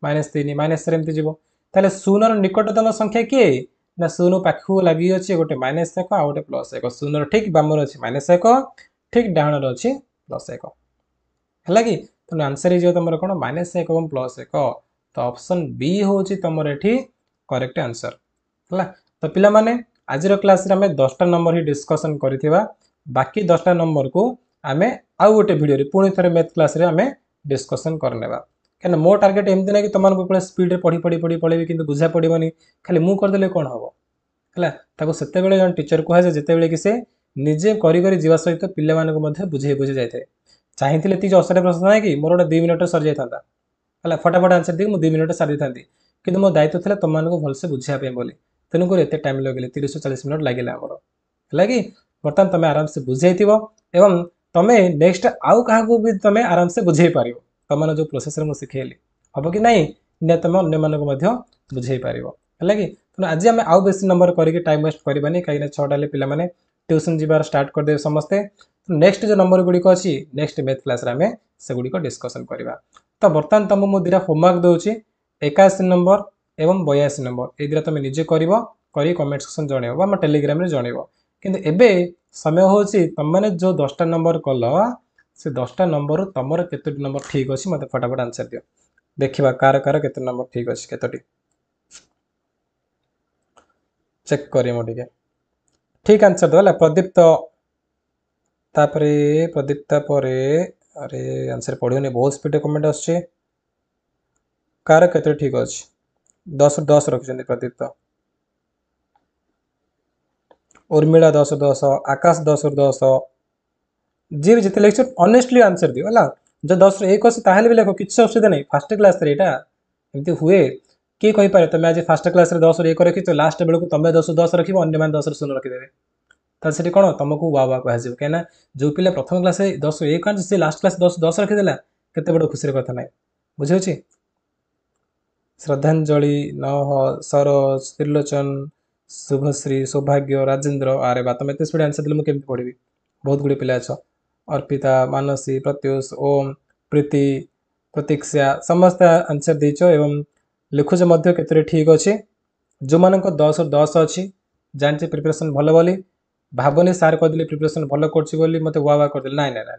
-3 -4 एमती जीव ताले शून्यर निकटतम संख्या किए ना शून्य पाखु लगी अच्छे गोटे -1 आ गोटे +1 शून्यर ठीक बामर अच्छे -1 ठीक डाणर अच्छी +1 है कि तुम आंसर हो तुम कौन -1 और +1 तो ऑप्शन बी हूँ तुम ये करेक्ट आंसर है तो पिला माने आज क्लास आम 10टा नंबर ही डिस्कसन करथिबा बाकी 10टा नंबर को आम आउ गोटे भिडियो पुणी थे मैथ क्लास आम डिस्कसन करनेबा क्या मो टार्गेट एमती ना कि तुमको स्पीड पढ़ी पढ़ी पढ़ी पढ़ेबी कि बुझा पड़ोनी खाली मु करदे कौन हम है से जन टीचर कहुए जिते कि से निजे करी जीवा सहित पिला बुझे बुझे जाए चाहिए ती 10टा प्रश्न ना कि मोर गोटे 2 मिनट सरी जाता है फटाफट आंसर दी 2 मिनट सारी था कि मो दायित्व था तुमको भलसे बुझापी बोली तेणुक एत टाइम लगे 30 40 मिनट लगे है कि बर्तमान तुम आराम से बुझे एवं तमे नेक्स्ट आउ काहाकू भी तमे आराम से बुझेई पारिबो तमन जो प्रोसेस रे मु सिखेली हबो कि नाही ने तमे अन्य मानको मध्य बुझेई पारिबो हला कि तो आज हम आउ बेसी नंबर करके टाइम वेस्ट करबानी काई 6टा ले पिला माने ट्यूशन जीवार स्टार्ट कर दे समस्ते नेक्स्ट जो नंबर गुडी को अछि नेक्स्ट मैथ क्लास रे हमें से गुडी को डिस्कशन करबा तो बर्तमान तुम मु दिरा होमवर्क दोची 81 नंबर एवं 82 नंबर ए दिरा तुम निजे करबो करी कमेंट सेक्शन जणेबो हम टेलीग्राम रे जणेबो किंतु एबे समय होची तुम माने जो 10टा नंबर कलो से 10टा नंबर तमर केतोटी नंबर ठीक अछि मते फटाफट आंसर दियो देखिबा कार कार केते नंबर ठीक अछि केतोटी चेक करी मो ठीक ठीक आंसर दला प्रदीप्त तापरे प्रदीप्ता परे अरे आंसर पढ़ियोनी बहुत स्पीड कमेंट आछे कार केते ठीक अछि 10 10 रखिसेंती प्रदीप्त उर्मिला 10 10 आकाश 10 10 जी जिते लिखछ ऑनेस्टली आंसर दियो हला जो 10 रे 1 अछि ताहेले भी लेखो किछ असुविधा नै फर्स्ट क्लास रे एटा एमती हुए के कहि पारे तमे आज फर्स्ट क्लास रे 10 रे 1 रखिछ लास्ट बेल को तमे 10 10 रखिबो अन्य मान 10 रे 0 रखि देबे त सेठी कोन तुमको वा वा कहजिब केना जो पिले प्रथम क्लास रे 10 रे 1 से लास्ट क्लास 10 10 रखि देला केते बड़ खुशी रे कथा नै बुझियोछि श्रद्धांजलि नह सरोज त्रिलोचन शुभश्री सौभाग्य राजेंद्र अरे बा तुम एते स्पीड आंसर दिले मु केमति पढिबी बहुत गुडी पिला छ अर्पिता मानसी प्रत्युष ओम प्रीति प्रतीक्षा समस्त आंसर देछो एवं लिखुछ मध्य केतरे ठीक अछि जो मानक 10 और 10 अछि जानचे प्रिपरेशन भलो बोली भाबनी सार कह दिले प्रिपरेशन भलो करछि बोली मते वा वा कर दिले नाइ नाइ नाइ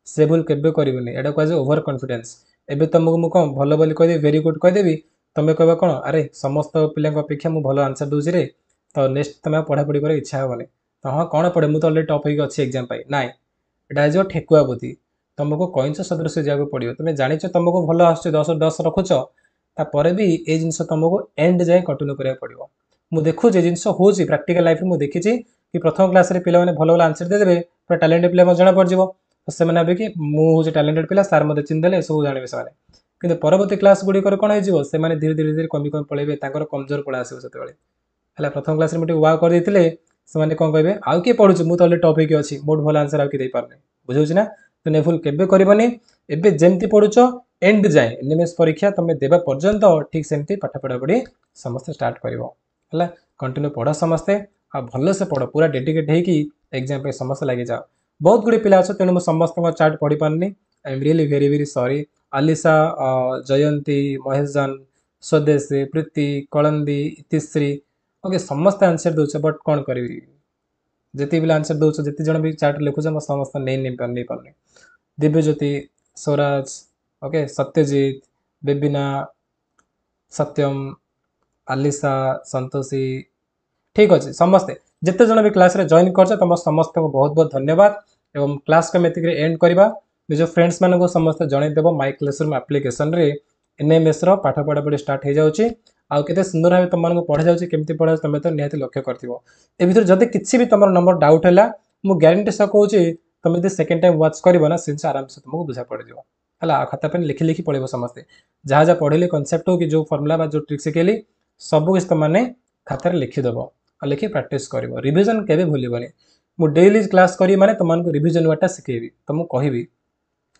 से भूल केबे करिवनी एडा कहजे ओवर कॉन्फिडेंस एबे तुमको मु कोन भलो बोली कह दे वेरी गुड कह देबी तमे कहबा कोन अरे समस्त पिला अपेक्षा मु भलो आंसर दोछि रे तो नेक्स्ट तमे पढा पढी करे इच्छा होबनी तो हां कोन पढे मु तो ऑलरेडी टॉप होई अछि एग्जाम पाई नाइ एटा जो ठेकुआ बुद्धि तुमको कइंच सदृश जागो पडियो तुमे जानिछ तुमको भलो आछे 10 10 रखुछ ता परे भी ए जिंस तुमको एंड जाय कंटिन्यू करिया पडियो मु देखु जे जिंस होची प्रैक्टिकल लाइफ मु देखिछि कि प्रथम क्लास रे पिला माने भलो भलो आंसर दे देबे पर टैलेंटेड पिला म जणा पड़ जिवो तो से माने कि मु होची टैलेंटेड पिला सार मते चिन देले सब जानिबे से माने किंतु परवर्ती क्लास गुडी कर कोन होई जिवो से माने धीरे धीरे धीरे कमी कमी पळेबे ताकर कमजोर पळा आसीबो सेते बेले हला प्रथम क्लास रे मटे वा कर देथिले से माने कोन कहबे आउ के पढुछु मु तो ऑलरेडी टॉप होई अछि मोड भलो आंसर आउ के दे पारने बुझौछि ना तो नेफुल केबे करबनी एबे जेमति पढुछो एंड जाय एनएमएस परीक्षा तमे देबा पर्यंत ठीक सेमति पाठ पढा पढी समस्त स्टार्ट करबो हला कंटिन्यू पढा समस्ते आ भलो से पढो पूरा डेडिकेट हे कि एग्जाम पे समस्त लागि जाओ बहुत गुडी पिला छ तेनु समस्त को चार्ट पढी पारनी I am really very very sorry Alisa Jayanti Maheshjan Swadeshi Preeti Kalandi Itishri okay समस्त आंसर दोछ बट कोन करबी जति भी आंसर दोछ जति जण भी चार्ट लिखु छ समस्त नै नै पारनी दिव्यज्योति स्वराज ओके सत्यजीत बेबिना सत्यम अलिसा संतोषी ठीक अछि समस्त जते जण भी क्लास रे जॉइन करछ तम समस्त को बहुत बहुत धन्यवाद एवं क्लास के मेतिक रे एंड करबा निजो फ्रेंड्स मानको समस्त जणै देबो माय क्लासरूम एप्लीकेशन रे एनएमएस रो पाठ पढा पढी स्टार्ट हे जाउची आ केते सुंदर भाबे तम मानको पढा जाउची केमति पढा तमे तो निहाती लक्ष्य करथिबो ए भीतर जदि किछि भी तमर नंबर डाउट हैला मु गारंटी स कहूची तमे दे सेकंड टाइम वाच करबो ना सिंस आराम से तुमको बुझा पड़ जिवो हला खाता पेन लिखि लिखि पढिबो समस्त जहा जहा पढिले कांसेप्ट हो कि जो फार्मूला बा जो ट्रिक सिखेली सब किछ त माने खाता रे लिखि दबो आ लिखि प्रैक्टिस करबो रिवीजन केबे भूलिबोनी मु डेली क्लास करी माने तमनको रिवीजन वाटा सिखेबी तमु कहिबी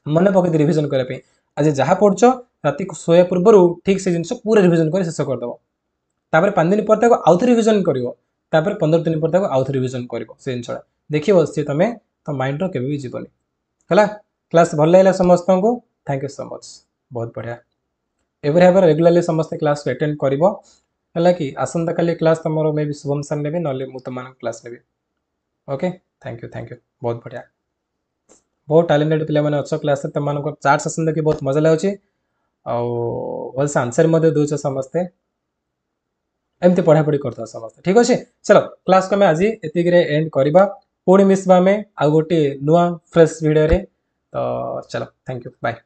मन पके रिवीजन करे पे आज जहा पढछो राति को सोया पूर्व ठीक से जिंस पूरा रिवीजन कर शेष कर दबो तापर 5 दिन पर ताको आउथ रिवीजन करिवो तापर 15 दिन पर ताको आउथ रिवीजन करिवो से जिंसडा देखिबो से तमे तो माइंड रो केबे भी जीवनी हला क्लास भल लागला समस्त को थैंक यू सो मच बहुत बढ़िया एवरी हैव रेगुलरली समस्त क्लास को अटेंड करिवो हला कि आसंता काली क्लास तमरो मे भी शुभम सन नेबे नले मु तमान क्लास नेबे ओके थैंक यू बहुत बढ़िया बहुत टैलेंटेड पिला माने अच्छो क्लास रे तमान को चार्ट सेशन देखि बहुत मजा लागुची आ भल से आंसर मध्ये दोछ समस्ते एमती पढ़ा पढ़ी करता समस्त ठीक अछि चलो क्लास को मैं आज एतिक रे एंड करबा पुणी मिसबा में आ गोटे नुआ फ्रेश वीडियो रे तो चलो थैंक यू बाय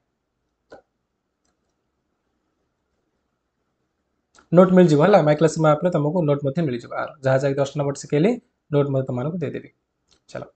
नोट मिल जिवो हला माय क्लास में आपले तुमको नोट मध्ये मिल जिवो जहा जहा 10 नंबर सिखेली नोट मध्ये तुमको दे देबी चलो।